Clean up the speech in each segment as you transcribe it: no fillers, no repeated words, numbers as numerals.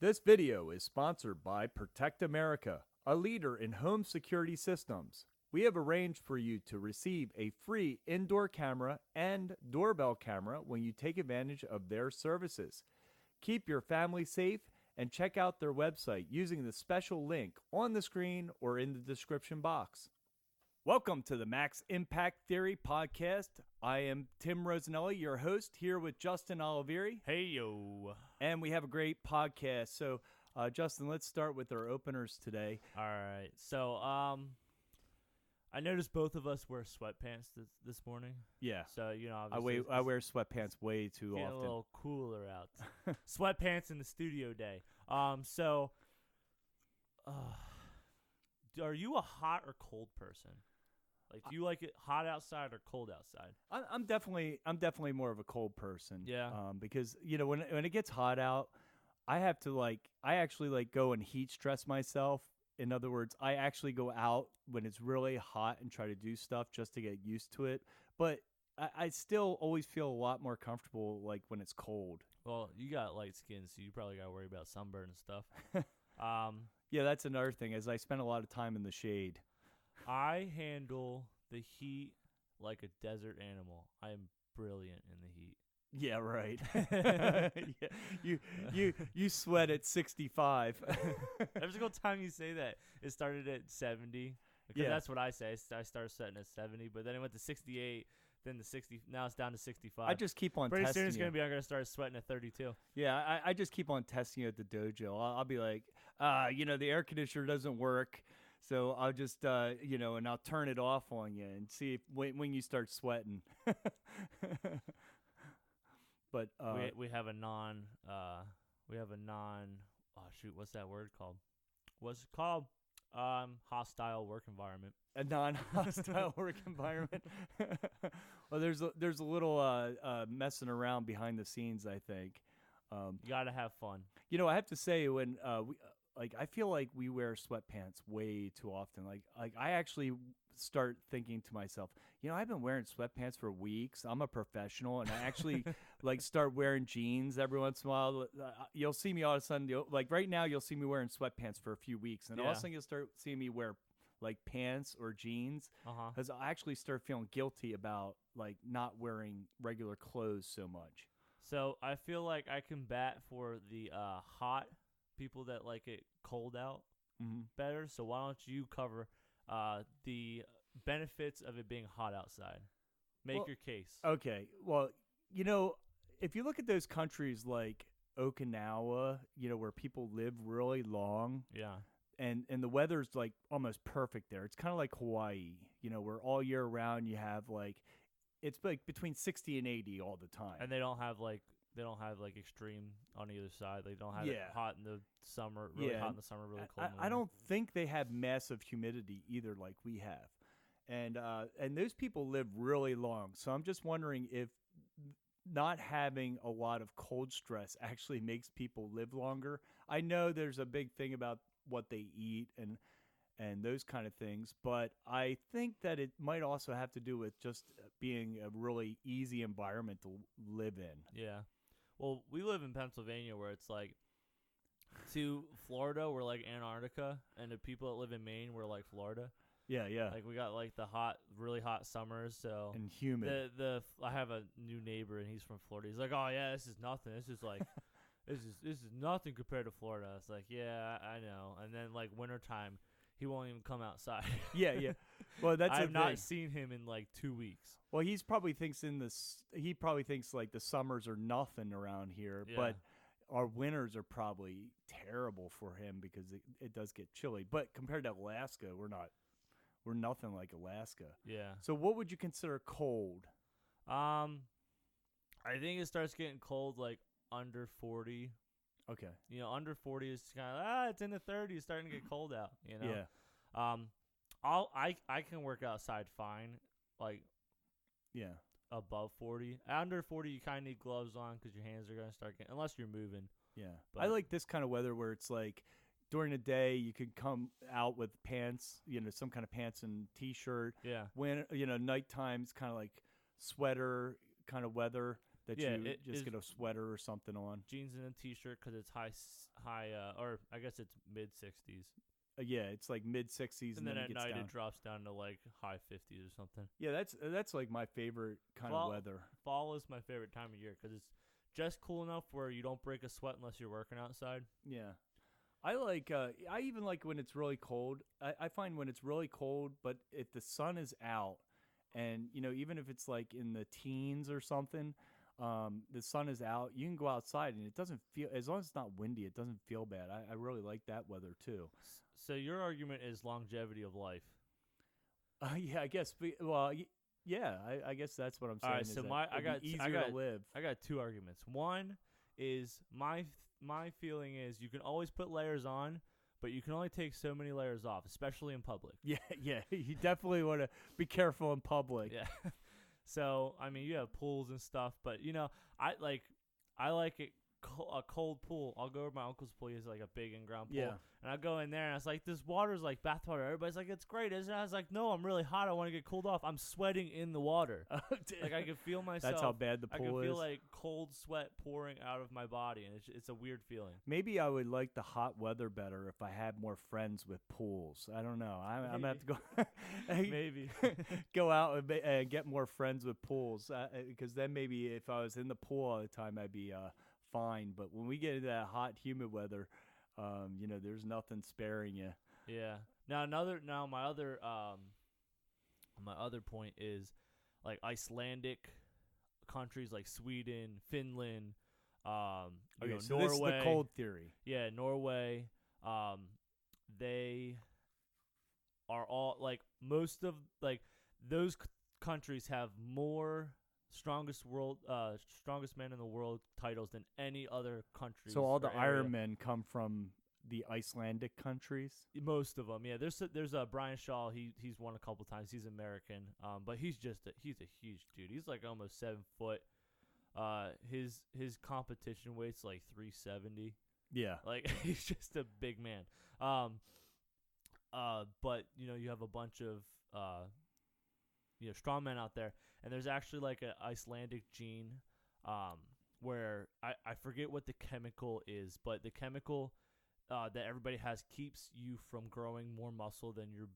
This video is sponsored by Protect America, a leader in home security systems. We have arranged for you to receive a free indoor camera and doorbell camera when you take advantage of their services. Keep your family safe and check out their website using the special link on the screen or in the description box. Welcome to the Max Impact Theory podcast. I am Tim Rosanelli, your host, here with Justin Olivieri. Hey, yo. And we have a great podcast. So, Justin, let's start with our openers today. All right. So, I noticed both of us wear sweatpants this morning. Yeah. So, you know, I wear sweatpants way too getting often. a little cooler out. Sweatpants in the studio day. Are you a hot or cold person? Like, do you like it hot outside or cold outside? I'm definitely more of a cold person. Yeah. Because when it gets hot out, I actually go and heat stress myself. In other words, I actually go out when it's really hot and try to do stuff just to get used to it. But I still always feel a lot more comfortable like when it's cold. Well, you got light skin, so you probably got to worry about sunburn and stuff. Yeah, that's another thing, is I spend a lot of time in the shade. I handle the heat like a desert animal. I am brilliant in the heat. Yeah, right. Yeah. You sweat at 65. Every single time you say that, it started at 70. Because that's what I say. I started sweating at 70, but then it went to 68, then to 60. Now it's down to 65. I just keep on Pretty testing soon it's you. going to be, I'm going to start sweating at 32. Yeah, I just keep on testing you at the dojo. I'll be like, the air conditioner doesn't work. So I'll just, and I'll turn it off on you and see if, when you start sweating. But we have a non, what's that word called? What's it called? Hostile work environment. A non-hostile work environment. Well, there's a little messing around behind the scenes, I think. You got to have fun. I have to say, when I feel like we wear sweatpants way too often. Like I actually start thinking to myself, I've been wearing sweatpants for weeks. I'm a professional, and I actually start wearing jeans every once in a while. You'll see me all of a sudden, right now, you'll see me wearing sweatpants for a few weeks, and all of a sudden you'll start seeing me wear pants or jeans, because I actually start feeling guilty about not wearing regular clothes so much. So I feel like I can bat for the hot people that like it cold out better. So why don't you cover the benefits of it being hot outside? Make your case. Okay. Well, if you look at those countries like Okinawa, where people live really long. Yeah. And the weather's almost perfect there. It's kind of like Hawaii, where all year round you have it's between 60 and 80 all the time. And they don't have extreme on either side. They don't have it hot in the summer, really hot in the summer, really cold in the winter. I don't think they have massive humidity either like we have. And those people live really long. So I'm just wondering if not having a lot of cold stress actually makes people live longer. I know there's a big thing about what they eat and those kind of things, but I think that it might also have to do with just being a really easy environment to live in. Yeah. Well, we live in Pennsylvania, where it's to Florida, we're like Antarctica, and the people that live in Maine, we're like Florida. Yeah. We got the hot, really hot summers, so and humid. I have a new neighbor, and he's from Florida. He's like, "Oh yeah, this is nothing. This is this is nothing compared to Florida." It's like, yeah, I know. And then wintertime, he won't even come outside. Yeah. Well, that's I've not seen him in 2 weeks. Well, he probably thinks the summers are nothing around here, Yeah. but our winters are probably terrible for him because it does get chilly. But compared to Alaska, we're nothing like Alaska. Yeah. So what would you consider cold? I think it starts getting cold under 40. Okay. Under 40 is kind of it's in the 30s, starting to get cold out. Yeah. I can work outside fine, Yeah. above 40. Under 40, you kind of need gloves on because your hands are going to start getting, unless you're moving. Yeah. But I like this kind of weather where it's during the day you could come out with pants, some kind of pants and t-shirt. Yeah. When nighttime it's kind of like sweater kind of weather. that you just get a sweater or something on. Jeans and a t-shirt because it's high, or I guess it's mid 60s. Yeah, it's like mid 60s, and then at night down. It drops down to like high 50s or something. Yeah, that's like my favorite kind of weather. Fall is my favorite time of year because it's just cool enough where you don't break a sweat unless you're working outside. Yeah. I even like when it's really cold. I find when it's really cold, but if the sun is out and, even if it's like in the teens or something, the sun is out, you can go outside and it doesn't feel, as long as it's not windy, it doesn't feel bad. I really like that weather too. So your argument is longevity of life. Yeah, I guess. Well, yeah, I guess that's what I'm saying. All right, so to live. I got two arguments. One is my feeling is you can always put layers on, but you can only take so many layers off, especially in public. Yeah, you definitely want to be careful in public. Yeah. So I mean, you have pools and stuff, but I like it. A cold pool. I'll go over my uncle's pool. He has like a big in-ground pool. Yeah. And I go in there and I was like, this water's like bath water. Everybody's like, it's great, isn't it? I was like, no, I'm really hot. I want to get cooled off. I'm sweating in the water. Like I can feel myself. That's how bad the pool is. I can feel like cold sweat pouring out of my body, and it's a weird feeling. Maybe I would like the hot weather better if I had more friends with pools. I don't know. I'm gonna have to go. Maybe go out and get more friends with pools, because then maybe if I was in the pool all the time, I'd be fine. But when we get into that hot, humid weather, there's nothing sparing you. Yeah. Now my other point is like Icelandic countries like Sweden, Finland, Okay, so Norway. this is the cold theory. Yeah, Norway. They are all like most of like those countries have more strongest man in the world titles than any other country. So all the Ironmen come from the Icelandic countries. Most of them, yeah. There's Brian Shaw. He's won a couple times. He's American, but he's a huge dude. He's like almost 7 foot. His competition weight's like 370. Yeah, like he's just a big man. But you have a bunch of strongmen out there, and there's actually like an Icelandic gene, where I forget what the chemical is, but the chemical that everybody has keeps you from growing more muscle than your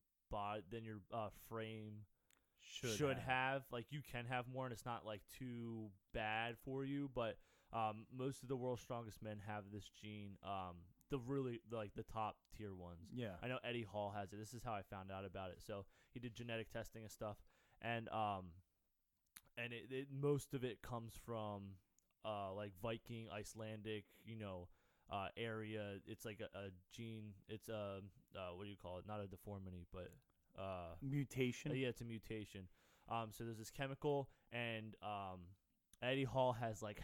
frame should have. Like you can have more, and it's not like too bad for you. But most of the world's strongest men have this gene. The top tier ones. Yeah, I know Eddie Hall has it. This is how I found out about it. So he did genetic testing and stuff, and it most of it comes from like Viking, Icelandic, area. It's like a gene. It's what do you call it? Not a deformity, but mutation. Yeah, it's a mutation. So there's this chemical, and Eddie Hall has like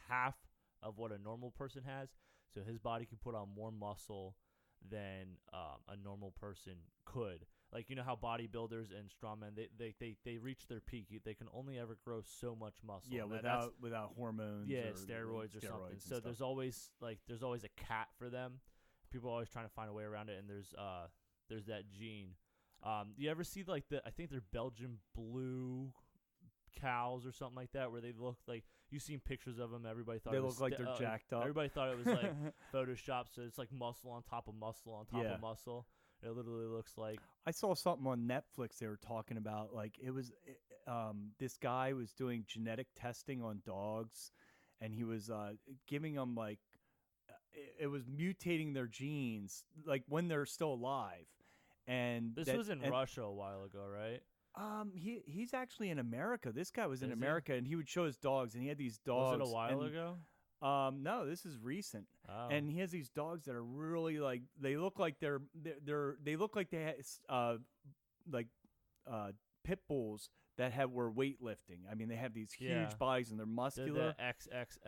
half of what a normal person has. So his body can put on more muscle than a normal person could. Like, how bodybuilders and strongmen, they reach their peak. They can only ever grow so much muscle. Yeah, without hormones. Yeah, or steroids or something. So there's always a cap for them. People are always trying to find a way around it, and there's that gene. You ever see like I think they're Belgian blue cows or something like that, where they look like, you've seen pictures of them. Everybody thought they look like they're jacked up. Everybody thought it was like Photoshop. So it's like muscle on top of muscle on top of muscle. It literally looks like. I saw something on Netflix. They were talking about like it was this guy was doing genetic testing on dogs, and he was giving them like it was mutating their genes like when they're still alive. And this was in Russia a while ago, right? He's actually in America. This guy was in America, and he would show his dogs, and he had these dogs. Was it a while ago? No, this is recent. Oh. And he has these dogs that are really like they look like they have pit bulls that were weightlifting. I mean, they have these huge bodies and they're muscular. They're the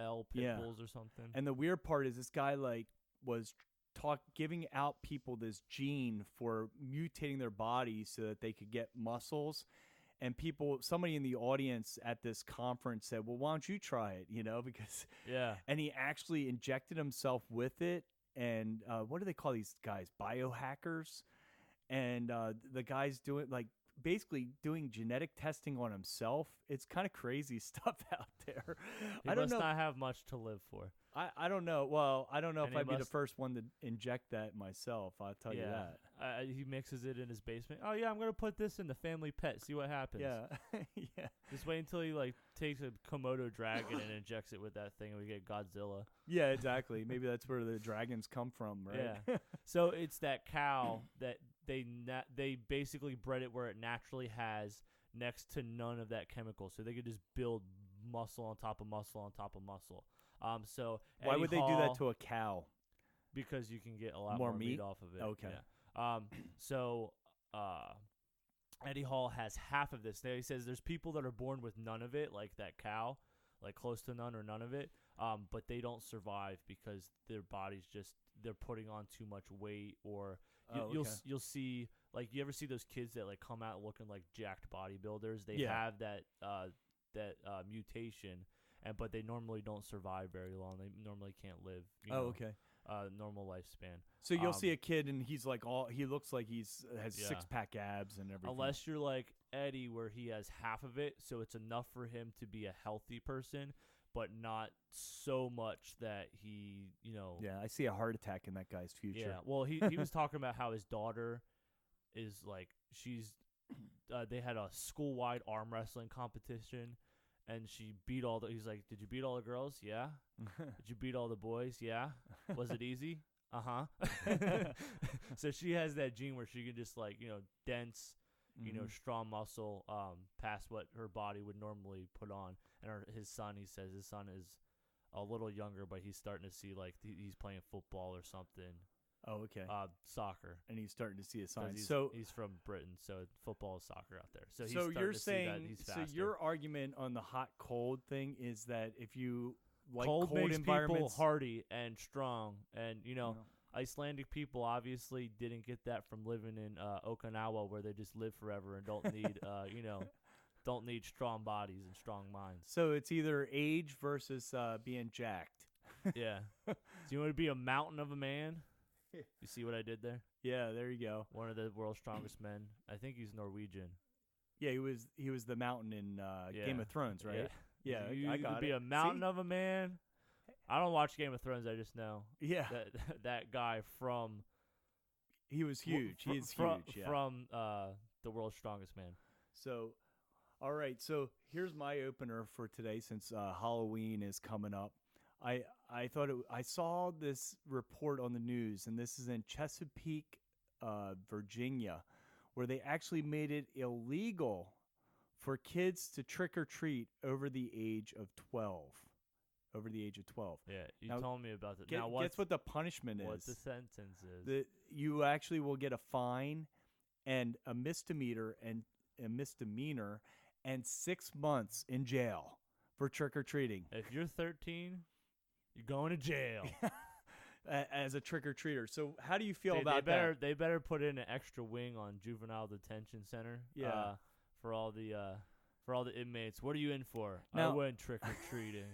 XXL pit bulls or something. And the weird part is this guy like was giving out people this gene for mutating their bodies so that they could get muscles. And somebody in the audience at this conference said, well, why don't you try it? Because and he actually injected himself with it. And what do they call these guys? Biohackers. And the guy's doing like basically doing genetic testing on himself. It's kind of crazy stuff out there. He I don't must know. not have much to live for. I don't know. Well, I don't know And if he I'd be the must- first one to inject that myself. I'll tell you that. He mixes it in his basement. Oh yeah, I'm gonna put this in the family pet. See what happens. Yeah, yeah, Just wait until he like takes a Komodo dragon and injects it with that thing, and we get Godzilla. yeah. Exactly. Maybe that's where the dragons come from, right? Yeah. So it's that cow that they basically bred it where it naturally has next to none of that chemical, so they could just build muscle on top of muscle on top of muscle. So Why Eddie would they do Hall- that to a cow? Because you can get a lot More more meat meat? off of it. Okay. Yeah. So Eddie Hall has half of this. Now he says there's people that are born with none of it, like that cow, like close to none or none of it. But they don't survive because their bodies they're putting on too much weight, or you'll see, like, you ever see those kids that like come out looking like jacked bodybuilders? They have that mutation, but they normally don't survive very long. They normally can't live. Normal lifespan. So you'll see a kid and he's like he looks like has 6-pack abs and everything. Unless you're like Eddie, where he has half of it, so it's enough for him to be a healthy person, but not so much that he, Yeah, I see a heart attack in that guy's future. Yeah, well, he was talking about how his daughter is like, they had a school-wide arm wrestling competition, and she beat he's like, did you beat all the girls? Yeah. Did you beat all the boys? Yeah. Was it easy? Uh-huh. So she has that gene where she can just, like, dense, strong muscle past what her body would normally put on. And his son, he says his son is a little younger, but he's starting to see, like, he's playing football or something. Oh, okay. Soccer. And he's starting to see a sign. He's from Britain, so football is soccer out there. So he's you're to saying, see that he's faster. so your argument on the hot cold thing is that if you like cold makes environments, people hardy and strong, and Icelandic people obviously didn't get that from living in Okinawa, where they just live forever and don't need don't need strong bodies and strong minds. So it's either age versus being jacked. Yeah. So you want to be a mountain of a man? You see what I did there? Yeah, there you go. One of the world's strongest men. I think he's Norwegian. Yeah, he was the mountain in Game of Thrones, right? Yeah, I got it. Be a mountain of a man. I don't watch Game of Thrones. I just know. Yeah, that guy from. He was huge. He's huge. Yeah. From the world's strongest man. So, all right. So here's my opener for today, since Halloween is coming up. I thought I saw this report on the news, and this is in Chesapeake, Virginia, where they actually made it illegal for kids to trick or treat over the age of 12. Over the age of 12. Yeah, you told me about that. Now, guess what the punishment is? What the sentence is? You actually will get a fine and a misdemeanor and 6 months in jail for trick or treating. If you're 13, you're going to jail as a trick or treater. So how do you feel about that? They better put in an extra wing on juvenile detention center. Yeah. For all the inmates. What are you in for? Now, I went trick or treating.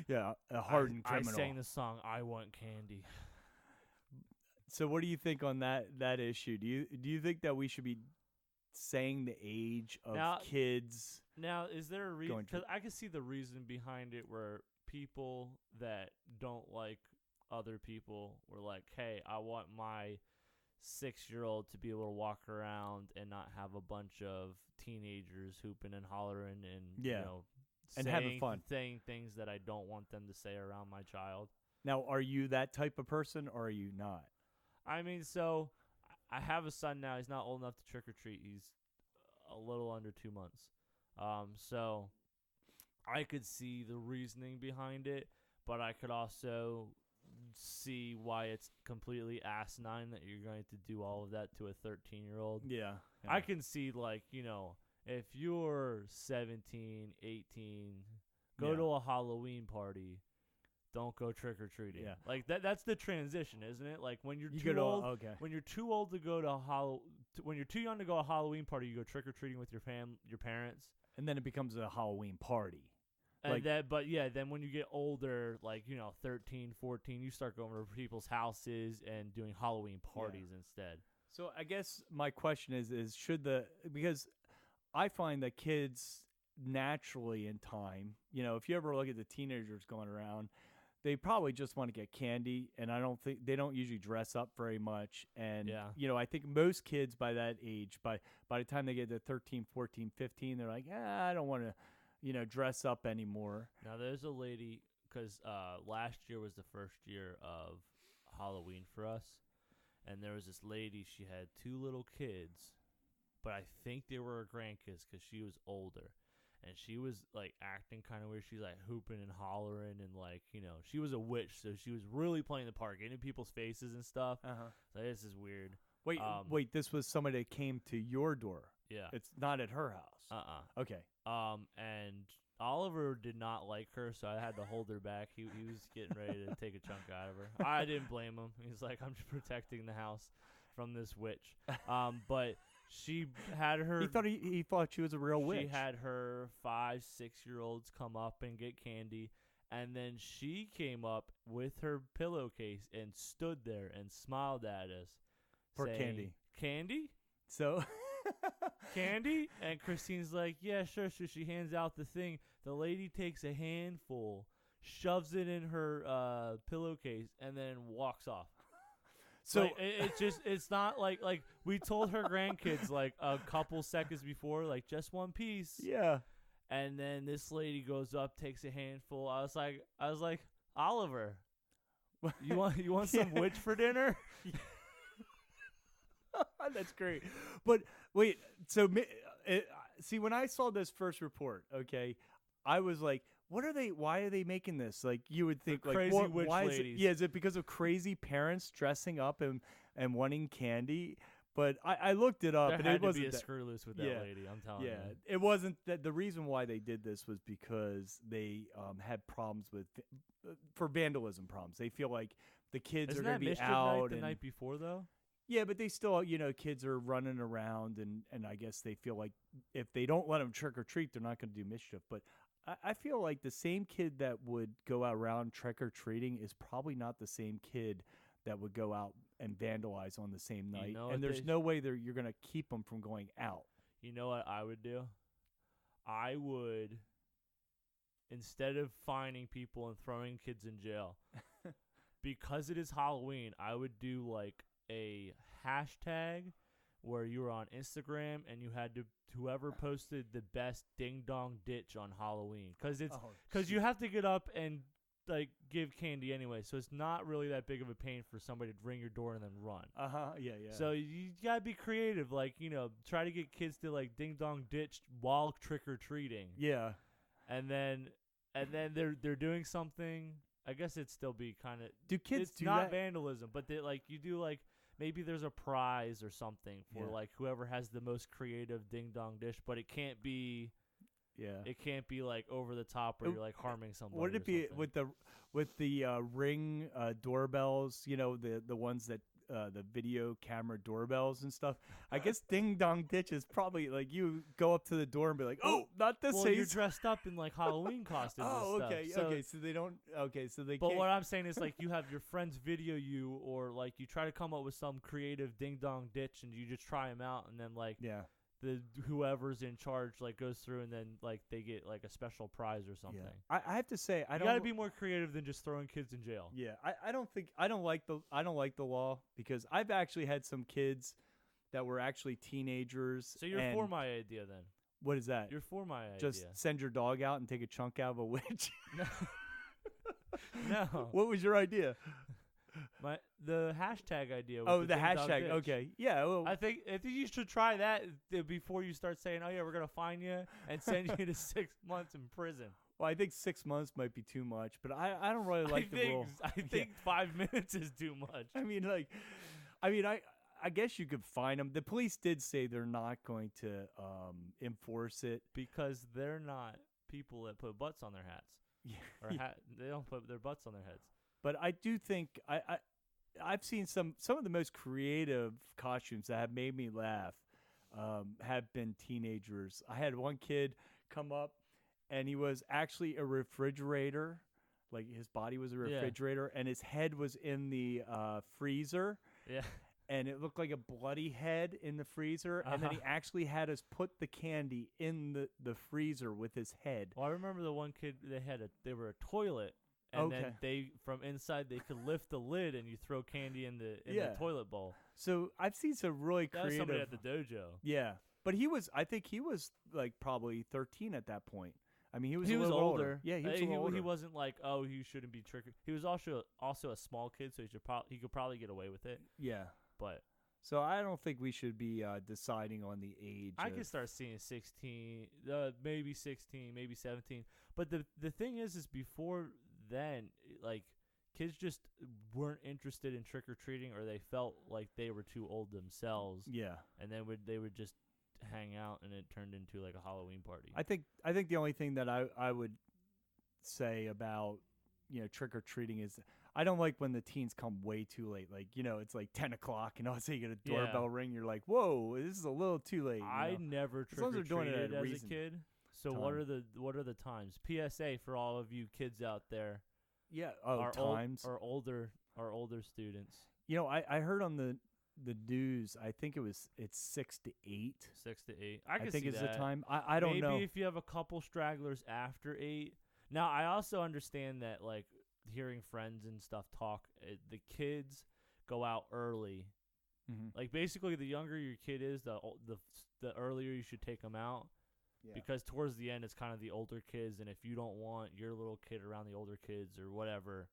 Yeah, a hardened criminal. I sang the song "I Want Candy." So what do you think on that issue? Do you think that we should be saying the age of kids? Now, is there a reason? Because I can see the reason behind it, where people that don't like other people were like, "Hey, I want my 6-year-old to be able to walk around and not have a bunch of teenagers hooping and hollering and and having fun, saying things that I don't want them to say around my child." Now, are you that type of person, or are you not? I mean, so I have a son now. He's not old enough to trick or treat. He's a little under 2 months. So I could see the reasoning behind it, but I could also see why it's completely asinine that you're going to do all of that to a 13-year-old. Yeah. I can see, like, if you're 17, 18, go to a Halloween party. Don't go trick or treating. Yeah. Like that's the transition, isn't it? Like when you're too old, when you're too old to go to when you're too young to go to a Halloween party, you go trick or treating with your parents, and then it becomes a Halloween party. And then when you get older, like 13, 14, you start going to people's houses and doing Halloween parties instead. So I guess my question is should because I find that kids naturally in time, if you ever look at the teenagers going around, they probably just want to get candy, and I don't think they don't usually dress up very much. And I think most kids by that age, by the time they get to 13, 14, 15, they're like, I don't want to, dress up anymore. Now there's a lady, because last year was the first year of Halloween for us, and there was this lady. She had 2 little kids, but I think they were her grandkids because she was older. And she was, like, acting kind of weird. She's, like, hooping and hollering and, like, she was a witch. So she was really playing the part, getting in people's faces and stuff. Uh-huh. So this is weird. Wait, this was somebody that came to your door. Yeah. It's not at her house. Okay. And Oliver did not like her, so I had to hold her back. He was getting ready to take a chunk out of her. I didn't blame him. He's like, I'm just protecting the house from this witch. But... She had her. He thought she was a real witch. She had her 5, 6-year-olds come up and get candy, and then she came up with her pillowcase and stood there and smiled at us for saying, candy. Candy? So candy? And Christine's like, yeah, sure. So she hands out the thing. The lady takes a handful, shoves it in her pillowcase, and then walks off. So like, it's not like we told her grandkids like a couple seconds before, like just one piece. Yeah. And then this lady goes up, takes a handful. I was like, Oliver, you want some witch for dinner? That's great. But wait, so see, when I saw this first report, okay, I was like, what are they? Why are they making this? Like, you would think, like, crazy witch why ladies. Is it because of crazy parents dressing up and wanting candy? But I looked it up, there and had it wasn't to be a screw loose with that lady. I'm telling you. Yeah, it wasn't that. The reason why they did this was because they had problems with for vandalism problems. They feel like the kids are going to be out the night before, though. Yeah, but they still, kids are running around, and I guess they feel like if they don't let them trick or treat, they're not going to do mischief. But I feel like the same kid that would go out around trick or treating is probably not the same kid that would go out and vandalize on the same night. And there's no way you're going to keep them from going out. You know what I would do? I would, instead of fining people and throwing kids in jail, because it is Halloween, I would do like a hashtag where you were on Instagram and you had to whoever posted the best ding dong ditch on Halloween, because you have to get up and like give candy anyway, so it's not really that big of a pain for somebody to ring your door and then run. Yeah. So you gotta be creative, like try to get kids to like ding dong ditch while trick or treating. Yeah, and then they're doing something. I guess it'd still be kind of. Do kids it's do not that? Vandalism, but you do like. Maybe there's a prize or something for like whoever has the most creative ding dong dish, but it can't be. Yeah. It can't be like over the top where you're like harming somebody. Would it be with the Ring doorbells? The ones that the video camera doorbells and stuff. I guess ding dong ditch is probably like you go up to the door and be like, oh, not this. Well, you're dressed up in like Halloween costumes. Oh, and okay, stuff. okay. So they don't. Okay, so they. But can't. What I'm saying is like you have your friends video you, or like you try to come up with some creative ding dong ditch, and you just try them out, and then like the whoever's in charge like goes through, and then like they get like a special prize or something. Yeah. I have to say you gotta be more creative than just throwing kids in jail. Yeah, I don't like the law, because I've actually had some kids that were actually teenagers. So you're for my idea then? What is that? You're for my idea. Just send your dog out and take a chunk out of a witch. No. What was your idea? The hashtag idea. Oh, the hashtag. Okay. Yeah. Well, I think you should try that before you start saying, "Oh yeah, we're gonna fine you and send you to 6 months in prison." Well, I think 6 months might be too much, but I don't really like the rule. I think 5 minutes is too much. I guess you could fine them. The police did say they're not going to enforce it because they're not people that put butts on their hats. Yeah. They don't put their butts on their heads. But I do think I've seen some of the most creative costumes that have made me laugh have been teenagers. I had one kid come up, and he was actually a refrigerator. Like his body was a refrigerator, and his head was in the freezer. Yeah. and it looked like a bloody head in the freezer, and then he actually had us put the candy in the freezer with his head. Well, I remember the one kid, they were a toilet, and then they from inside they could lift the lid and you throw candy in the toilet bowl. So I've seen some really that creative. Was somebody at the dojo. Yeah, but I think he was like probably 13 at that point. I mean, he was older. older. Yeah, he was a little older. He wasn't like, oh, you shouldn't be trick. He was also a small kid, so he could probably get away with it. Yeah, but so I don't think we should be deciding on the age. I could start seeing 16, maybe 16, maybe 17. But the thing is before then, like, kids just weren't interested in trick or treating, or they felt like they were too old themselves. Yeah, and then they would just hang out, and it turned into like a Halloween party. I think the only thing that I would say about trick or treating is I don't like when the teens come way too late. Like it's like 10 o'clock, and all of a sudden you get a doorbell ring. You're like, whoa, this is a little too late. I never trick or treated as a kid. So what are the times? PSA for all of you kids out there. Yeah. Times. Our older students. I heard on the news, I think it's 6 to 8. 6 to 8. I think it's that. the time. I don't know. Maybe if you have a couple stragglers after 8. Now I also understand that, like, hearing friends and stuff talk, the kids go out early. Mm-hmm. Like, basically, the younger your kid is, the earlier you should take them out. Yeah. Because towards the end, it's kind of the older kids, and if you don't want your little kid around the older kids or whatever,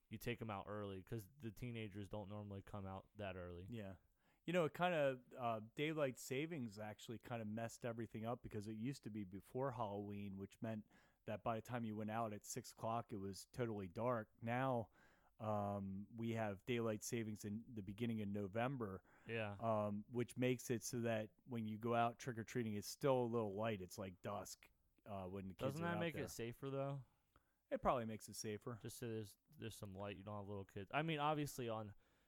you take them out early because the teenagers don't normally come out that early. Yeah. It kind of daylight savings actually kind of messed everything up because it used to be before Halloween, which meant that by the time you went out at 6 o'clock, it was totally dark. Now we have daylight savings in the beginning of November. Yeah. Which makes it so that when you go out trick-or-treating, it's still a little light. It's like dusk when the kids are out there. Doesn't that make it safer, though? It probably makes it safer. Just so there's some light. You don't have little kids. I mean, obviously,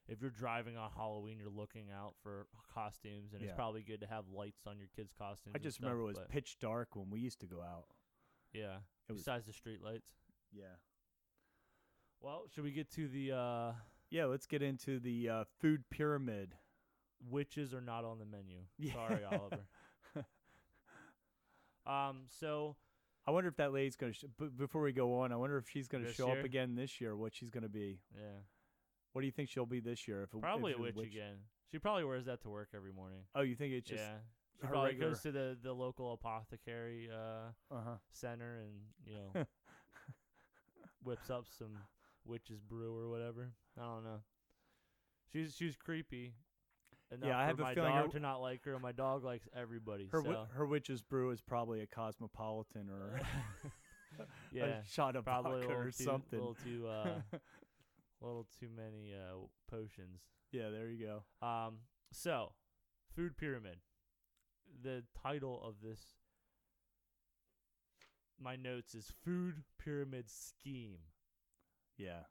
if you're driving on Halloween, you're looking out for costumes, and it's probably good to have lights on your kids' costumes. I just remember it was pitch dark when we used to go out. Yeah, besides the street lights. Yeah. Well, should we get to the... Yeah, let's get into the food pyramid. Witches are not on the menu. Yeah. Sorry, Oliver. So... I wonder if that lady's going to... before we go on, I wonder if she's going to show up again this year, what she's going to be. Yeah. What do you think she'll be this year? Probably a witch again. She probably wears that to work every morning. Oh, you think it's just... Yeah. She probably goes to the local apothecary center and, whips up some witch's brew or whatever. I don't know. She's creepy. I have for a my feeling dog to not like her, and my dog likes everybody. Her witch's brew is probably a Cosmopolitan or a shot of vodka or something. A little too many potions. Yeah, there you go. So, food pyramid. The title of my notes is Food Pyramid Scheme. Yeah.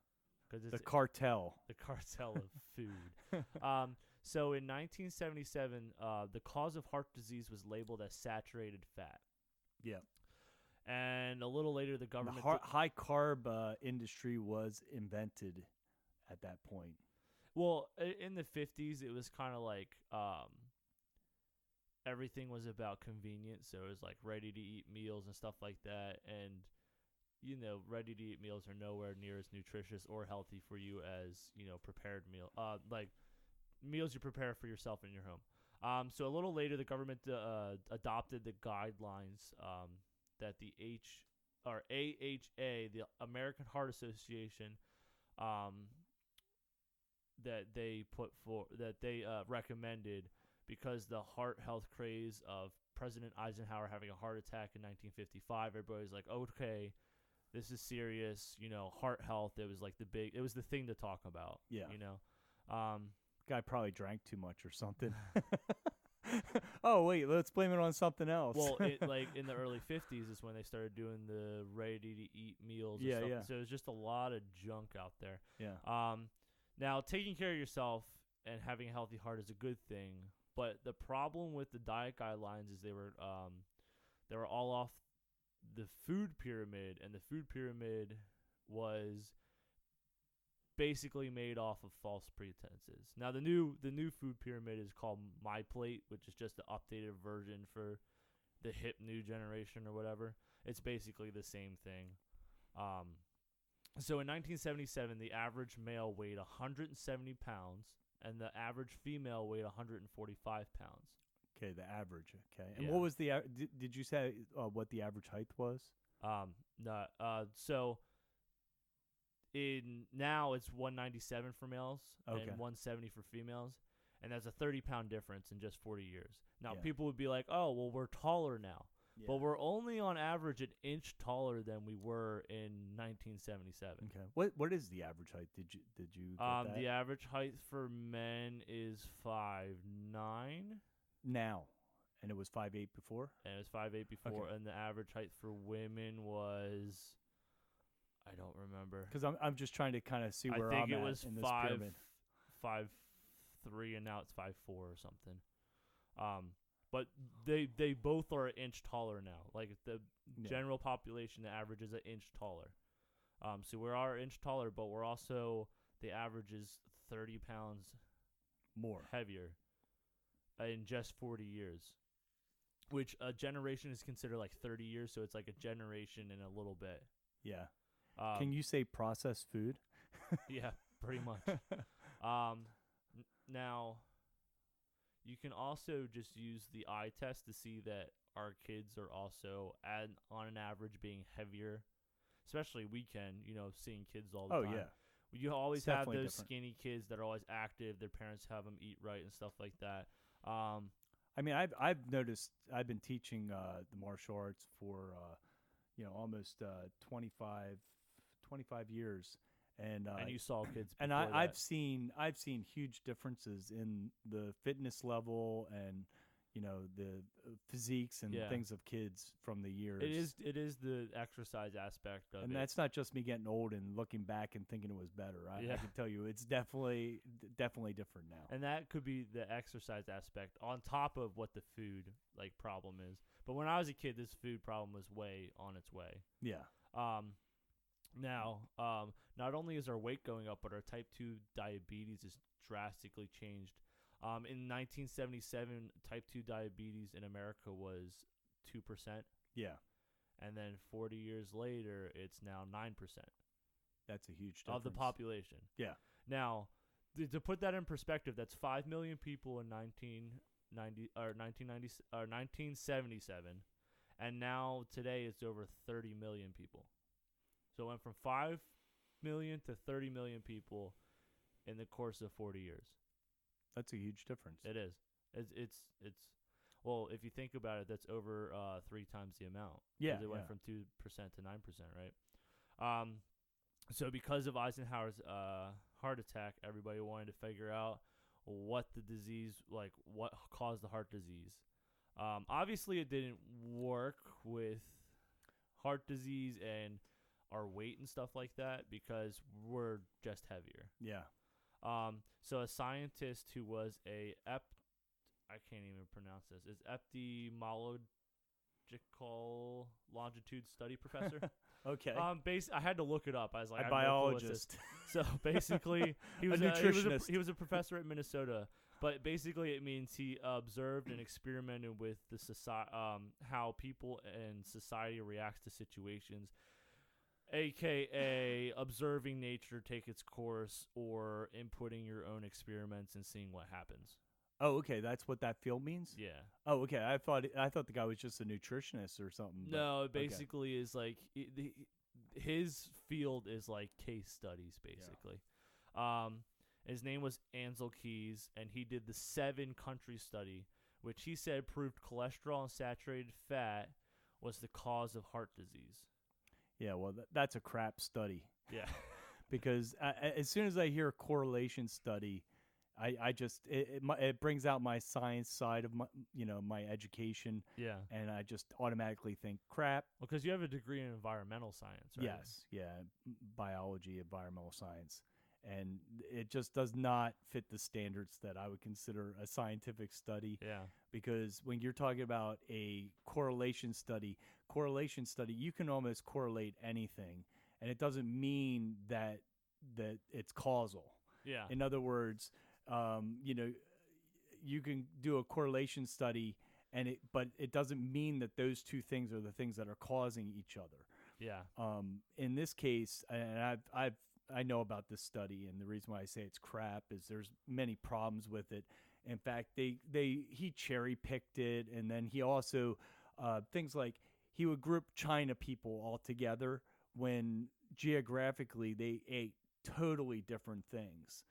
Because the cartel. The cartel of food. So in 1977, the cause of heart disease was labeled as saturated fat. Yeah. And a little later, the government... The high carb industry was invented at that point. Well, in the 50s, it was kind of like everything was about convenience. So it was like ready-to-eat meals and stuff like that. And, ready-to-eat meals are nowhere near as nutritious or healthy for you as, prepared meal. Like meals you prepare for yourself in your home. So a little later, the government adopted the guidelines that the AHA, the American Heart Association, that they recommended because the heart health craze of President Eisenhower having a heart attack in 1955. Everybody's like, okay, this is serious. Heart health. It was the thing to talk about. Yeah. Guy probably drank too much or something. Oh, wait, let's blame it on something else. Well, in the early 50s is when they started doing the ready-to-eat meals and stuff. Yeah. So it's just a lot of junk out there. Yeah. Now, taking care of yourself and having a healthy heart is a good thing, but the problem with the diet guidelines is they were all off the food pyramid, and the food pyramid was basically made off of false pretenses. Now the new food pyramid is called My Plate, which is just the updated version for the hip new generation or whatever. It's basically the same thing. So in 1977, the average male weighed 170 pounds, and the average female weighed 145 pounds. Okay, the average. Okay, and Yeah. what was the? Did you say what the average height was? No. So now it's 197 for males and 170 for females, and that's a 30-pound difference in just 40 years. Now people would be like, "Oh, well, we're taller now," but we're only on average an inch taller than we were in 1977. Okay, what is the average height? Did you get that? The average height for men is 5'9" now, and it was 5'8" before. And it was 5'8" before, and the average height for women was, I don't remember. Because I'm just trying to kind of see where I I'm think it at was in this pyramid. 5'3", and now it's 5'4" or something. But they both are an inch taller now. Like the general population, the average is an inch taller. So we are an inch taller, but we're also, the average is 30 pounds more heavier in just 40 years. Which a generation is considered like 30 years, so it's like a generation and a little bit. Yeah. Can you say processed food? Yeah, pretty much. Now, you can also just use the eye test to see that our kids are also, on an average, being heavier. Especially weekend, seeing kids all the time. Oh, yeah. You always have those skinny kids that are always active. Their parents have them eat right and stuff like that. I mean, I've noticed. I've been teaching the martial arts for almost 25 years, and you saw kids. And I've seen huge differences in the fitness level and the physiques and things of kids from the years. It is the exercise aspect of it, and that's not just me getting old and looking back and thinking it was better. I can tell you, it's definitely different now. And that could be the exercise aspect on top of what the food problem is. But when I was a kid, this food problem was way on its way. Yeah. Now, not only is our weight going up, but our type 2 diabetes is drastically changed. In 1977, type 2 diabetes in America was 2%. Yeah. And then 40 years later, it's now 9%. That's a huge difference. Of the population. Yeah. Now, to put that in perspective, that's 5 million people in 1977. And now, today, it's over 30 million people. So it went from 5 million to 30 million people in the course of 40 years. That's a huge difference. It is. It's well, if you think about it, that's over 3 times the amount. Yeah. It went from 2% to 9%, right? So because of Eisenhower's heart attack, everybody wanted to figure out what the disease, what caused the heart disease. Obviously, it didn't work with heart disease and our weight and stuff like that because we're just heavier. Yeah. So a scientist who was I can't even pronounce this. It's epidemiological longitude study professor. Okay. I had to look it up. I was like, a biologist. So basically, he was a nutritionist. He was a professor at Minnesota. But basically, it means he observed and experimented with the how people and society reacts to situations. AKA observing nature take its course or inputting your own experiments and seeing what happens. Oh, okay. That's what that field means? Yeah. Oh, okay. I thought the guy was just a nutritionist or something. No, it basically is his field is like case studies, basically. Yeah. His name was Ansel Keys, and he did the 7-country study, which he said proved cholesterol and saturated fat was the cause of heart disease. Yeah, well, that's a crap study. Yeah. Because as soon as I hear a correlation study, I just it brings out my science side of my education. Yeah. And I just automatically think crap. Well, because you have a degree in environmental science, right? Yes. Yeah. Biology, environmental science. And it just does not fit the standards that I would consider a scientific study. Yeah. Because when you're talking about a correlation study, you can almost correlate anything. And it doesn't mean that that it's causal. Yeah. In other words, you can do a correlation study, but it doesn't mean that those two things are the things that are causing each other. Yeah. In this case, and I know about this study, and the reason why I say it's crap is there's many problems with it. In fact, he cherry picked it, and then he also things like he would group China people all together when geographically they ate totally different things.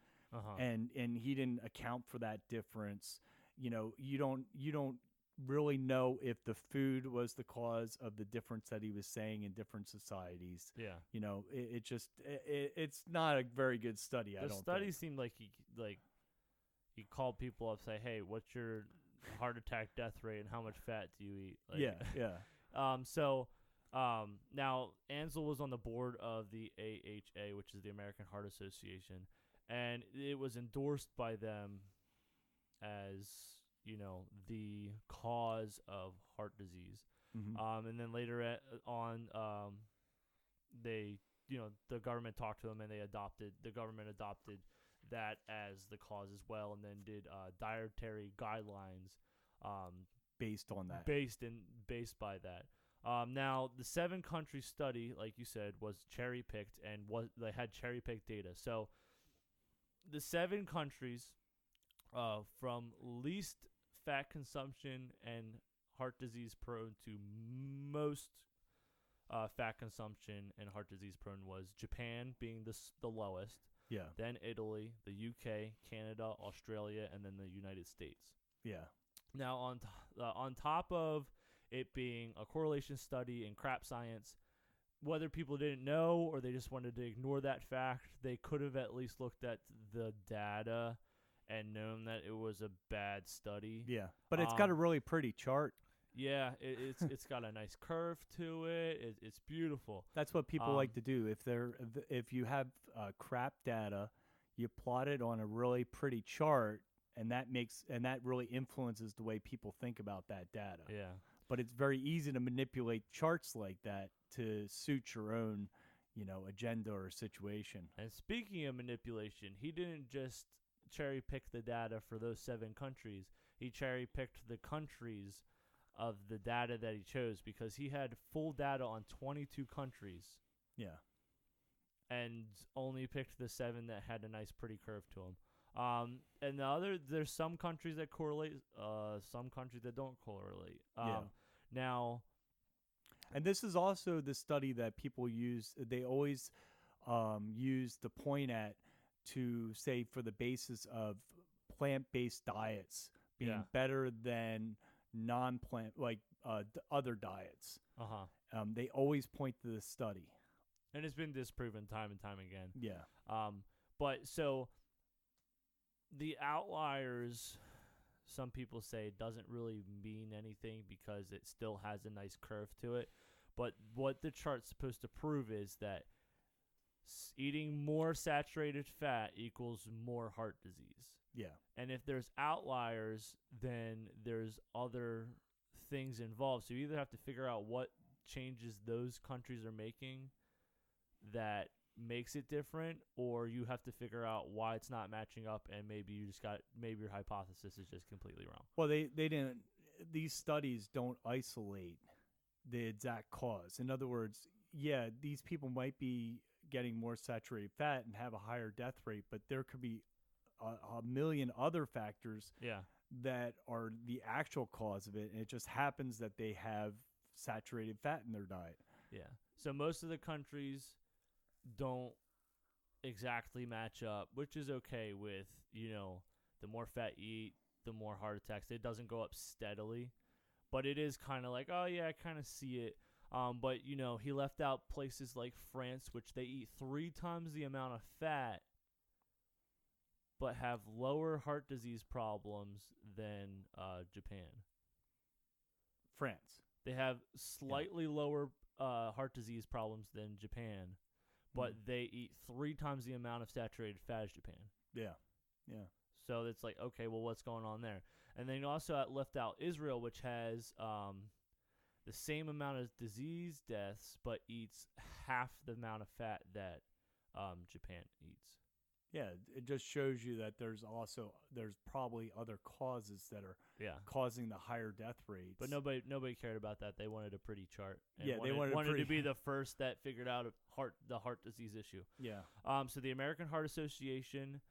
And he didn't account for that difference. You don't really know if the food was the cause of the difference that he was saying in different societies. Yeah. It's not a very good study. The study seemed like he called people up, say, hey, what's your heart attack death rate and how much fat do you eat? Now Ansel was on the board of the AHA, which is the American Heart Association, and it was endorsed by them as, the cause of heart disease. And then later on, the government talked to them, and the government adopted that as the cause as well, and then did dietary guidelines based on that. Based by that. Now, the 7-country study, like you said, was cherry-picked, and they had cherry-picked data. So the 7 countries from least fat consumption and heart disease prone to most fat consumption and heart disease prone was Japan being the lowest, then Italy, the UK, Canada, Australia, and then the United States. Yeah. Now, on top of it being a correlation study in crap science, whether people didn't know or they just wanted to ignore that fact, they could have at least looked at the data and known that it was a bad study. Yeah, but it's got a really pretty chart. Yeah, it's got a nice curve to it. It's beautiful. That's what people like to do. If you have crap data, you plot it on a really pretty chart, and that really influences the way people think about that data. Yeah. But it's very easy to manipulate charts like that to suit your own, agenda or situation. And speaking of manipulation, he didn't just cherry pick the data for those 7 countries. He cherry picked the countries of the data that he chose, because he had full data on 22 countries. Yeah. And only picked the 7 that had a nice pretty curve to them. And there's some countries that correlate, some countries that don't correlate. Now, and this is also the study that people use. They always use the point at to say for the basis of plant-based diets being better than non-plant, like other diets. They always point to this study, and it's been disproven time and time again. Yeah. But so the outliers, some people say, doesn't really mean anything because it still has a nice curve to it. But what the chart's supposed to prove is that eating more saturated fat equals more heart disease. Yeah. And if there's outliers, then there's other things involved. So you either have to figure out what changes those countries are making that makes it different, or you have to figure out why it's not matching up, and maybe your hypothesis is just completely wrong. Well, they didn't. These studies don't isolate the exact cause. In other words, these people might be getting more saturated fat and have a higher death rate, but there could be a million other factors that are the actual cause of it, and it just happens that they have saturated fat in their diet. Yeah. So most of the countries don't exactly match up, which is okay with, the more fat you eat, the more heart attacks. It doesn't go up steadily, but it is kind of like, oh yeah, I kind of see it. But he left out places like France, which they eat 3 times the amount of fat, but have lower heart disease problems than Japan. France. They have slightly lower heart disease problems than Japan, but they eat 3 times the amount of saturated fat as Japan. Yeah, yeah. So it's like, okay, well, what's going on there? And then you also left out Israel, which has the same amount of disease deaths, but eats half the amount of fat that Japan eats. Yeah, it just shows you that there's probably other causes that are causing the higher death rates. But nobody cared about that. They wanted a pretty chart. And they wanted to be the first that figured out the heart disease issue. Yeah. So the American Heart Association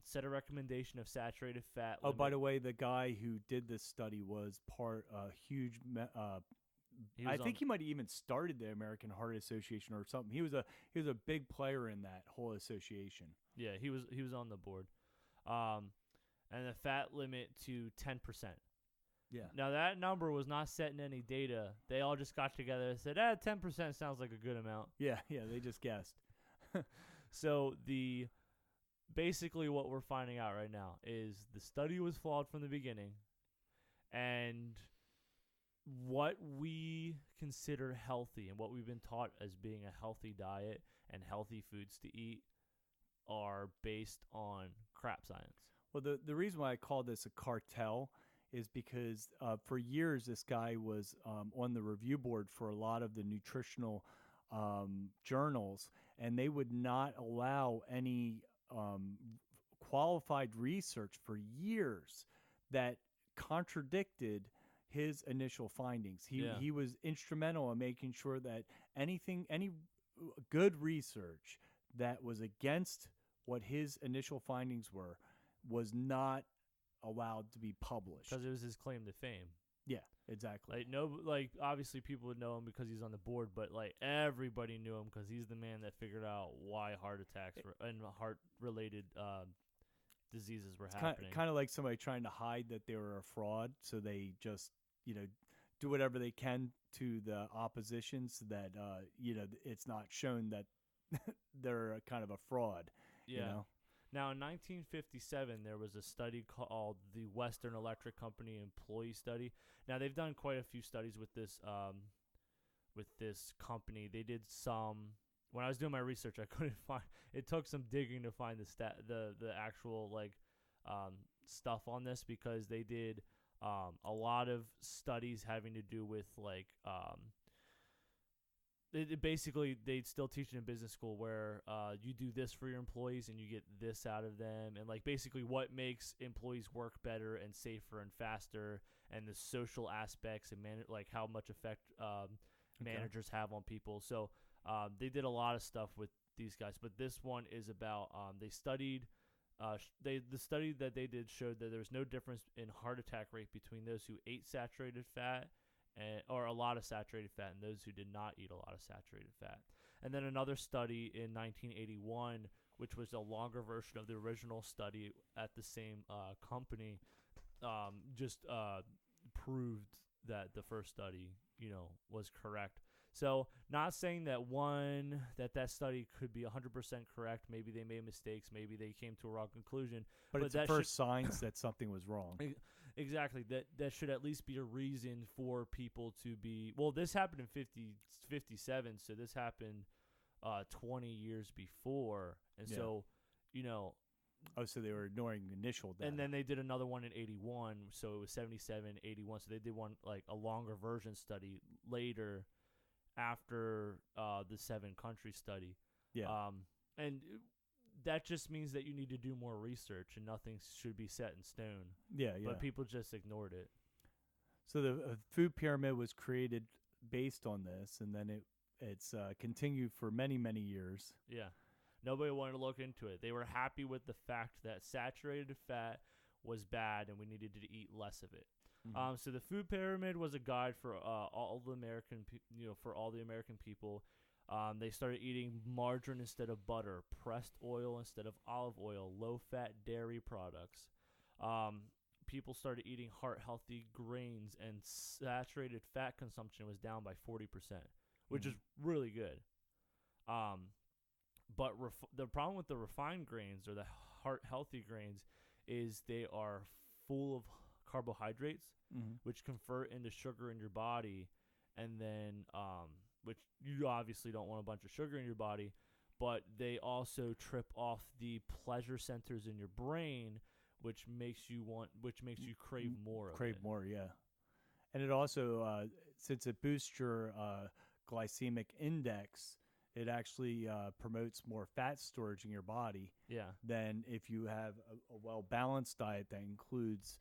set a recommendation of saturated fat. Oh, by the way, the guy who did this study was huge. I think he might have even started the American Heart Association or something. He was a big player in that whole association. Yeah, he was on the board, and the fat limit to 10%. Yeah. Now that number was not set in any data. They all just got together and said, 10% sounds like a good amount. Yeah, they just guessed. So basically what we're finding out right now is the study was flawed from the beginning, and what we consider healthy and what we've been taught as being a healthy diet and healthy foods to eat are based on crap science. Well, the reason why I call this a cartel is because for years this guy was on the review board for a lot of the nutritional journals, and they would not allow any qualified research for years that contradicted his initial findings. He was instrumental in making sure that any good research that was against what his initial findings were was not allowed to be published. Because it was his claim to fame. Yeah, exactly. Obviously people would know him because he's on the board, but everybody knew him because he's the man that figured out why heart attacks and heart-related diseases were happening. Kind of like somebody trying to hide that they were a fraud, so they just do whatever they can to the opposition so that it's not shown that they're a kind of a fraud. Yeah. Now, in 1957, there was a study called the Western Electric Company Employee Study. Now, they've done quite a few studies with this company. They did some. When I was doing my research, I couldn't find. It took some digging to find the actual stuff on this, because they did a lot of studies having to do with basically, they'd still teach it in business school where you do this for your employees and you get this out of them, and basically what makes employees work better and safer and faster, and the social aspects and how much effect managers have on people. So they did a lot of stuff with these guys, but this one is about they studied. The study that they did showed that there was no difference in heart attack rate between those who ate saturated fat or a lot of saturated fat and those who did not eat a lot of saturated fat. And then another study in 1981, which was a longer version of the original study at the same company, just proved that the first study, was correct. So not saying that that study could be 100% correct. Maybe they made mistakes. Maybe they came to a wrong conclusion. But it's the first signs that something was wrong. Exactly. That should at least be a reason for people to be. Well, this happened in 57, so this happened 20 years before, and so Oh, so they were ignoring initial data. And then they did another one in 81, so it was 77, 81. So they did one a longer version study later, after the 7-country study. Yeah. And that just means that you need to do more research, and nothing should be set in stone. Yeah. But people just ignored it. So the food pyramid was created based on this, and then it's continued for many, many years. Yeah. Nobody wanted to look into it. They were happy with the fact that saturated fat was bad and we needed to eat less of it. Mm-hmm. So the food pyramid was a guide for all the American, for all the American people. They started eating margarine instead of butter, pressed oil instead of olive oil, low-fat dairy products. People started eating heart-healthy grains, and saturated fat consumption was down by 40%, which is really good. But the problem with the refined grains or the heart-healthy grains is they are full of carbohydrates, which convert into sugar in your body, and then which you obviously don't want a bunch of sugar in your body, but they also trip off the pleasure centers in your brain, which makes you crave more. Yeah. And it also, since it boosts your glycemic index, it actually promotes more fat storage in your body than if you have a well-balanced diet that includes,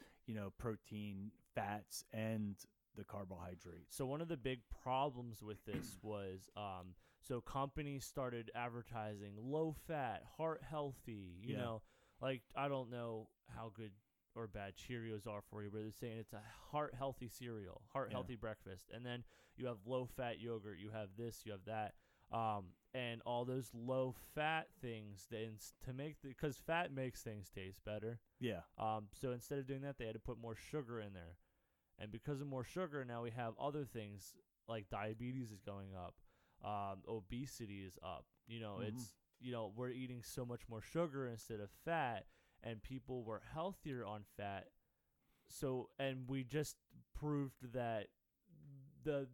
protein, fats, and the carbohydrates. So one of the big problems with this was so companies started advertising low fat, heart healthy, you know, like I don't know how good or bad Cheerios are for you, but they're saying it's a heart healthy cereal, heart healthy breakfast. And then you have low fat yogurt, you have this, you have that. And all those low fat things then to make because fat makes things taste better. Yeah. So instead of doing that, they had to put more sugar in there. And because of more sugar, now we have other things like diabetes is going up. Obesity is up. It's, we're eating so much more sugar instead of fat, and people were healthier on fat. So, and we just proved that the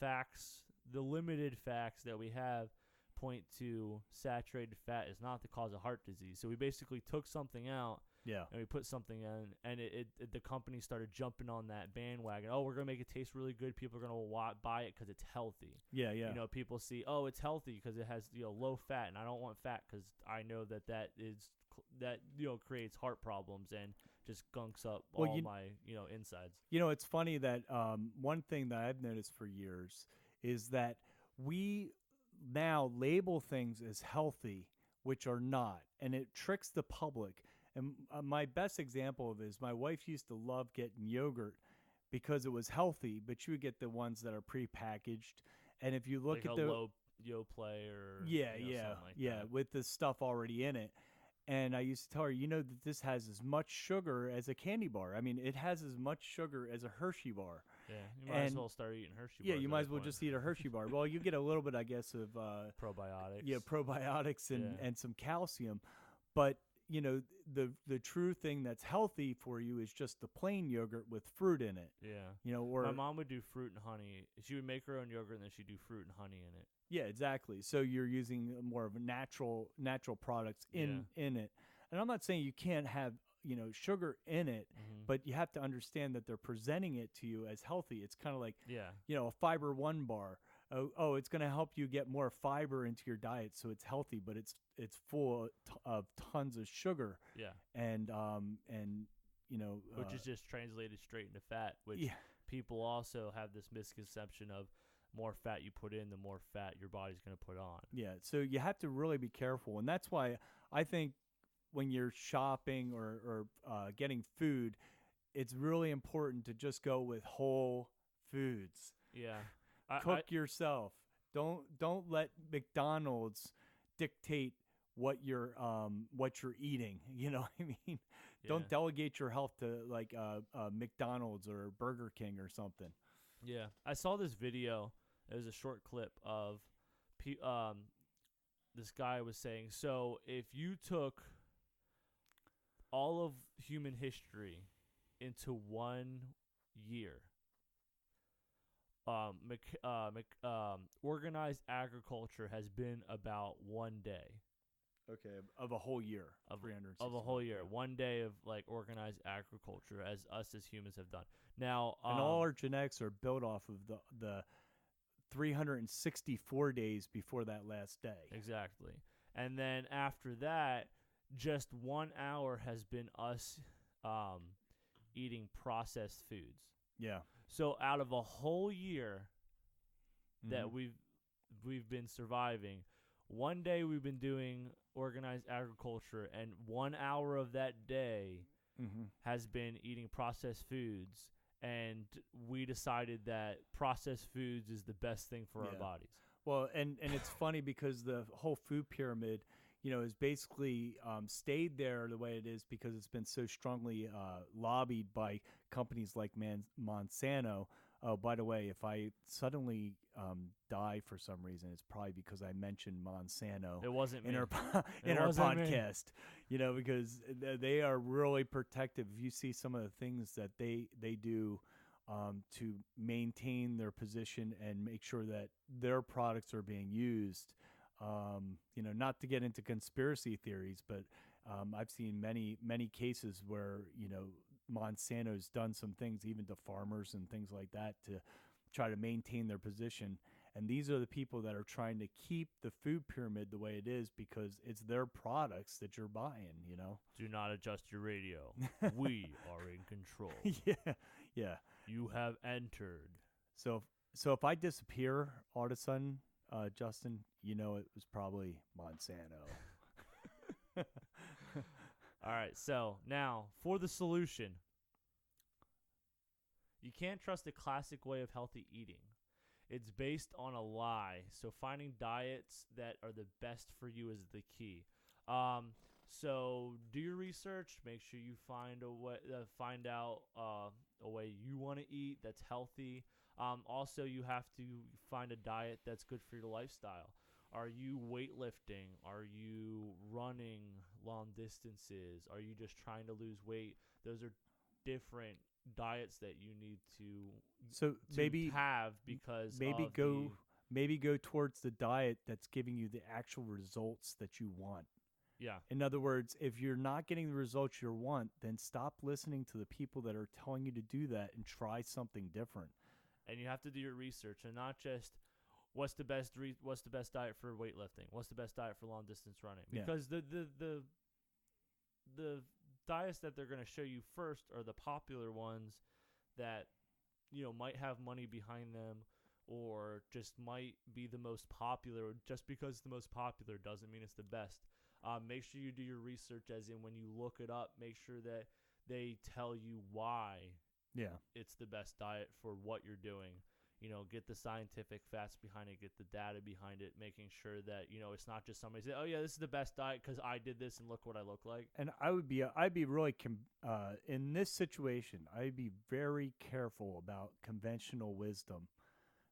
facts, the limited facts that we have point to saturated fat is not the cause of heart disease. So we basically took something out. Yeah. And we put something in, and the company started jumping on that bandwagon. Oh, we're going to make it taste really good. People are going to buy it because it's healthy. Yeah, yeah. People see, oh, it's healthy because it has, low fat, and I don't want fat because I know that creates heart problems and just gunks up all my, insides. It's funny that one thing that I've noticed for years is that we now label things as healthy, which are not, and it tricks the public. And my best example of it is my wife used to love getting yogurt because it was healthy, but you would get the ones that are prepackaged. And if you look like at the low Yoplait or something like that. With the stuff already in it. And I used to tell her, that this has as much sugar as a candy bar. I mean, it has as much sugar as a Hershey bar. Yeah, you might as well start eating Hershey bars. Yeah, you might as well just eat a Hershey bar. Well, you get a little bit, I guess, of probiotics. Yeah, probiotics and some calcium. But the true thing that's healthy for you is just the plain yogurt with fruit in it. Yeah. Or my mom would do fruit and honey. She would make her own yogurt and then she'd do fruit and honey in it. Yeah, exactly. So you're using more of a natural products in it. And I'm not saying you can't have, sugar in it, but you have to understand that they're presenting it to you as healthy. It's kind of like, a Fiber One bar. Oh, it's going to help you get more fiber into your diet, so it's healthy, but it's full of tons of sugar. Yeah, and which is just translated straight into fat. Which people also have this misconception of more fat you put in, the more fat your body's going to put on. Yeah, so you have to really be careful, and that's why I think when you're shopping or getting food, it's really important to just go with whole foods. Yeah. Cook yourself. Don't let McDonald's dictate what you're eating. You know what I mean? Yeah. Don't delegate your health to like McDonald's or Burger King or something. Yeah, I saw this video. It was a short clip of this guy was saying, so if you took all of human history into 1 year, organized agriculture has been about 1 day. Okay, of a whole year. Of a whole year. 1 day of like organized agriculture as us as humans have done. Now, and all our genetics are built off of the 364 days before that last day. Exactly. And then after that, just 1 hour has been us eating processed foods. Yeah. So out of a whole year that we've been surviving, 1 day we've been doing organized agriculture, and 1 hour of that day has been eating processed foods. And we decided that processed foods is the best thing for our bodies. Well, and it's funny because the whole food pyramid, is basically stayed there the way it is because it's been so strongly lobbied by companies like Monsanto. Oh, by the way, if I suddenly die for some reason, it's probably because I mentioned Monsanto. It wasn't in me. our podcast, because they are really protective. If you see some of the things that they do to maintain their position and make sure that their products are being used. Not to get into conspiracy theories, but I've seen many cases where, Monsanto's done some things even to farmers and things like that to try to maintain their position. And these are the people that are trying to keep the food pyramid the way it is because it's their products that you're buying, you know? Do not adjust your radio. We are in control. Yeah. You have entered. So if I disappear all of a sudden, Justin, you know it was probably Monsanto. All right, so now for the solution. You can't trust the classic way of healthy eating. It's based on a lie. So finding diets that are the best for you is the key. So do your research. Make sure you find find out a way you want to eat that's healthy. Also, you have to find a diet that's good for your lifestyle. Are you weightlifting? Are you running long distances? Are you just trying to lose weight? Those are different diets that you need to have because maybe go towards the diet that's giving you the actual results that you want. Yeah. In other words, if you're not getting the results you want, then stop listening to the people that are telling you to do that and try something different. And you have to do your research and not just what's the best diet for weightlifting? What's the best diet for long distance running? Because the diets that they're going to show you first are the popular ones that, you know, might have money behind them or just might be the most popular. Just because it's the most popular doesn't mean it's the best. Make sure you do your research, as in when you look it up, make sure that they tell you why it's the best diet for what you're doing. You know, get the scientific facts behind it, get the data behind it, making sure that, you know, it's not just somebody say, oh, yeah, this is the best diet because I did this and look what I look like. And I'd be really, in this situation, I'd be very careful about conventional wisdom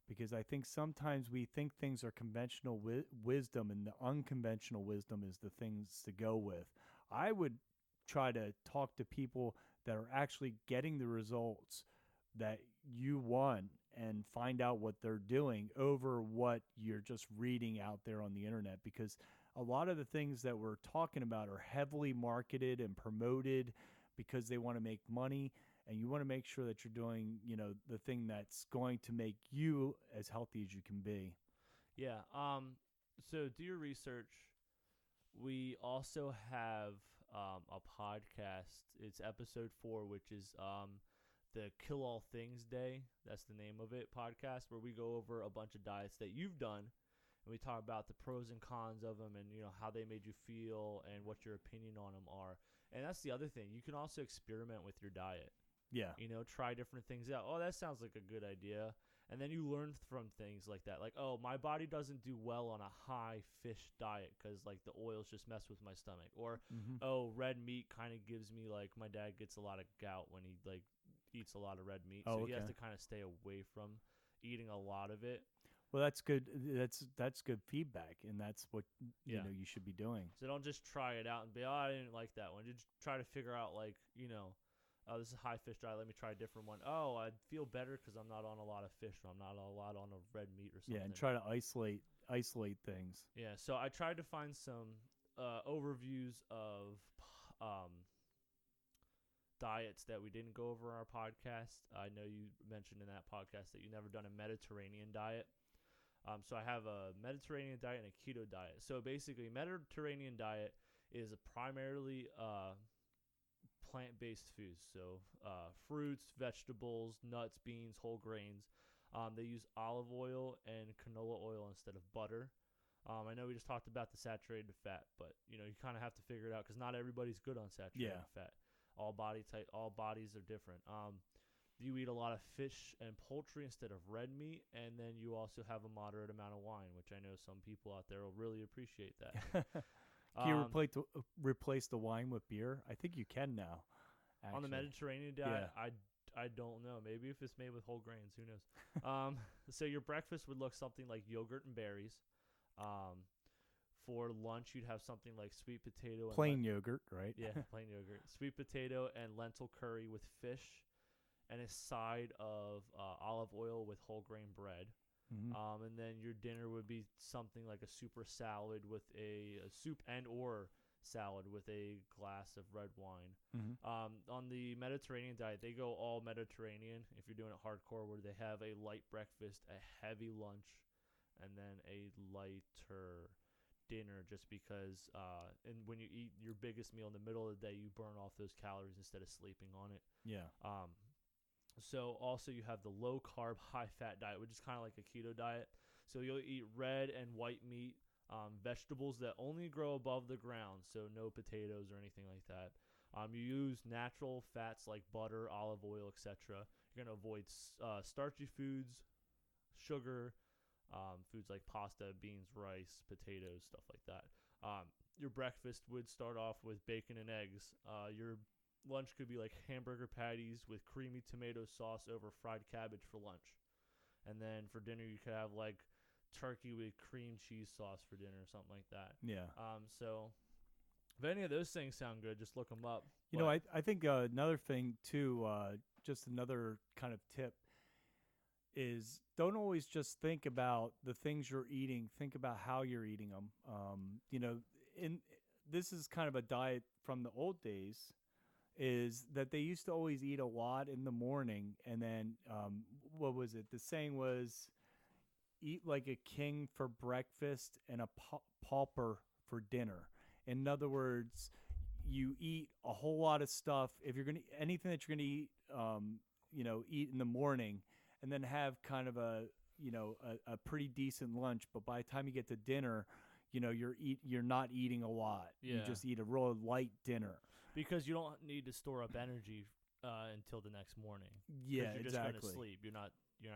because I think sometimes we think things are conventional wisdom and the unconventional wisdom is the things to go with. I would try to talk to people that are actually getting the results that you want and find out what they're doing over what you're just reading out there on the internet, because a lot of the things that we're talking about are heavily marketed and promoted because they want to make money, and you want to make sure that you're doing, you know, the thing that's going to make you as healthy as you can be. Yeah. So do your research. We also have a podcast. It's episode 4, which is the Kill All Things Day, that's the name of it, podcast, where we go over a bunch of diets that you've done, and we talk about the pros and cons of them and, you know, how they made you feel and what your opinion on them are. And that's the other thing. You can also experiment with your diet. Yeah. You know, try different things out. Oh, that sounds like a good idea. And then you learn from things like that. Like, oh, my body doesn't do well on a high fish diet because, like, the oils just mess with my stomach. Or, oh, red meat kind of gives me, like, my dad gets a lot of gout when he, like, eats a lot of red meat. So he has to kind of stay away from eating a lot of it. Well, that's good. That's good feedback, and that's what you know you should be doing. So don't just try it out and be, oh, I didn't like that one. Just try to figure out, like, you know, oh, this is a high fish diet. Let me try a different one. Oh, I feel better because I'm not on a lot of fish, or I'm not a lot on a red meat or something. Yeah, and try to isolate things. Yeah, so I tried to find some overviews of diets that we didn't go over in our podcast. I know you mentioned in that podcast that you've never done a Mediterranean diet. So I have a Mediterranean diet and a keto diet. So basically, Mediterranean diet is primarily plant-based foods. So fruits, vegetables, nuts, beans, whole grains. They use olive oil and canola oil instead of butter. I know we just talked about the saturated fat, but you know you kind of have to figure it out because not everybody's good on saturated fat. All bodies are different. You eat a lot of fish and poultry instead of red meat, and then you also have a moderate amount of wine, which I know some people out there will really appreciate that. Can you replace the wine with beer? I think you can now. Actually. On the Mediterranean diet, I don't know. Maybe if it's made with whole grains, who knows? So your breakfast would look something like yogurt and berries. For lunch, you'd have something like sweet potato. Plain yogurt, right? Yeah, plain yogurt. Sweet potato and lentil curry with fish and a side of olive oil with whole grain bread. Mm-hmm. And then your dinner would be something like a super salad with a soup and or salad with a glass of red wine. Mm-hmm. On the Mediterranean diet, they go all Mediterranean if you're doing it hardcore, where they have a light breakfast, a heavy lunch, and then a lighter dinner, just because and when you eat your biggest meal in the middle of the day, you burn off those calories instead of sleeping on it. Yeah. So also you have the low carb, high fat diet, which is kind of like a keto diet. So you'll eat red and white meat, vegetables that only grow above the ground, so no potatoes or anything like that. You use natural fats like butter, olive oil, etc. You're going to avoid starchy foods, sugar, foods like pasta, beans, rice, potatoes, stuff like that. Your breakfast would start off with bacon and eggs. Your lunch could be like hamburger patties with creamy tomato sauce over fried cabbage for lunch. And then for dinner, you could have like turkey with cream cheese sauce for dinner or something like that. Yeah. So if any of those things sound good, just look them up. You know, I think another thing too, just another kind of tip is don't always just think about the things you're eating. Think about how you're eating them. You know, this is kind of a diet from the old days, is that they used to always eat a lot in the morning, and then what was it? The saying was, eat like a king for breakfast and a pauper for dinner. In other words, you eat a whole lot of stuff. If you're gonna anything that you're gonna eat, eat in the morning, and then have kind of a pretty decent lunch. But by the time you get to dinner, you're not eating a lot. Yeah. You just eat a real light dinner. Because you don't need to store up energy until the next morning. Yeah, you're exactly. just going to sleep. You're not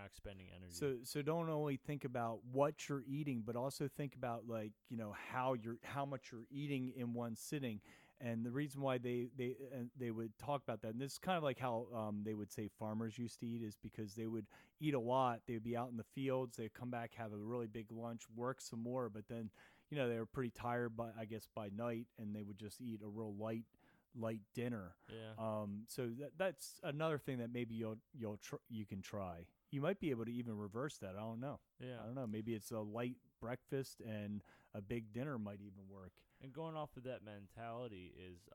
expending energy. So don't only think about what you're eating, but also think about how much you're eating in one sitting. And the reason why they would talk about that, and this is kind of like how they would say farmers used to eat, is because they would eat a lot. They would be out in the fields. They'd come back, have a really big lunch, work some more, but then they were pretty tired by night, and they would just eat a real light dinner. Yeah. So that's another thing that maybe you can try. You might be able to even reverse that. I don't know. Yeah. I don't know. Maybe it's a light breakfast and a big dinner might even work. And going off of that mentality is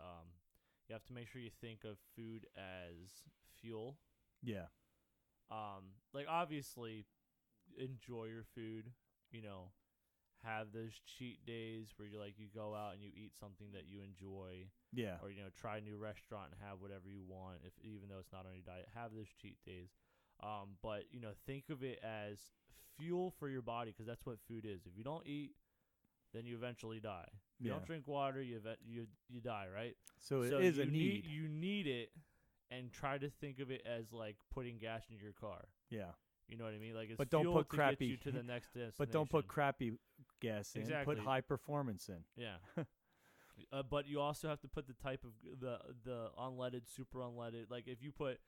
you have to make sure you think of food as fuel. Yeah. Like obviously enjoy your food, have those cheat days where you go out and you eat something that you enjoy. Yeah. Or try a new restaurant and have whatever you want, even though it's not on your diet. Have those cheat days. But think of it as fuel for your body, because that's what food is. If you don't eat, then you eventually die. If you don't drink water, you die, right? So it is a need. You need it, and try to think of it as like putting gas in your car. Yeah. You know what I mean? Like it's but don't fuel put to crappy, get you to the next destination. But don't put crappy gas in. Exactly. Put high performance in. Yeah. But you also have to put the type of the unleaded, super unleaded. Like if you put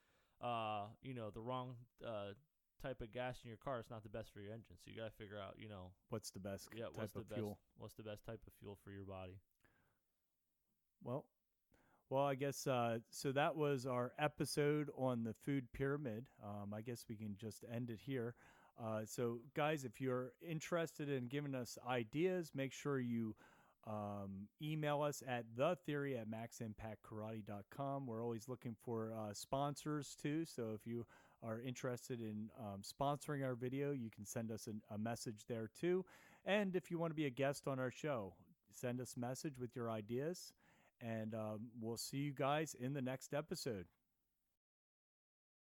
the wrong type of gas in your car, it's not the best for your engine. So you got to figure out, what's the best type of fuel. What's the best type of fuel for your body? Well, I guess so that was our episode on the food pyramid. I guess we can just end it here. So guys, if you're interested in giving us ideas, make sure you email us at thetheory@maximpactkarate.com. We're always looking for sponsors too. So if you are interested in sponsoring our video, you can send us a message there too. And if you want to be a guest on our show, send us a message with your ideas. And we'll see you guys in the next episode.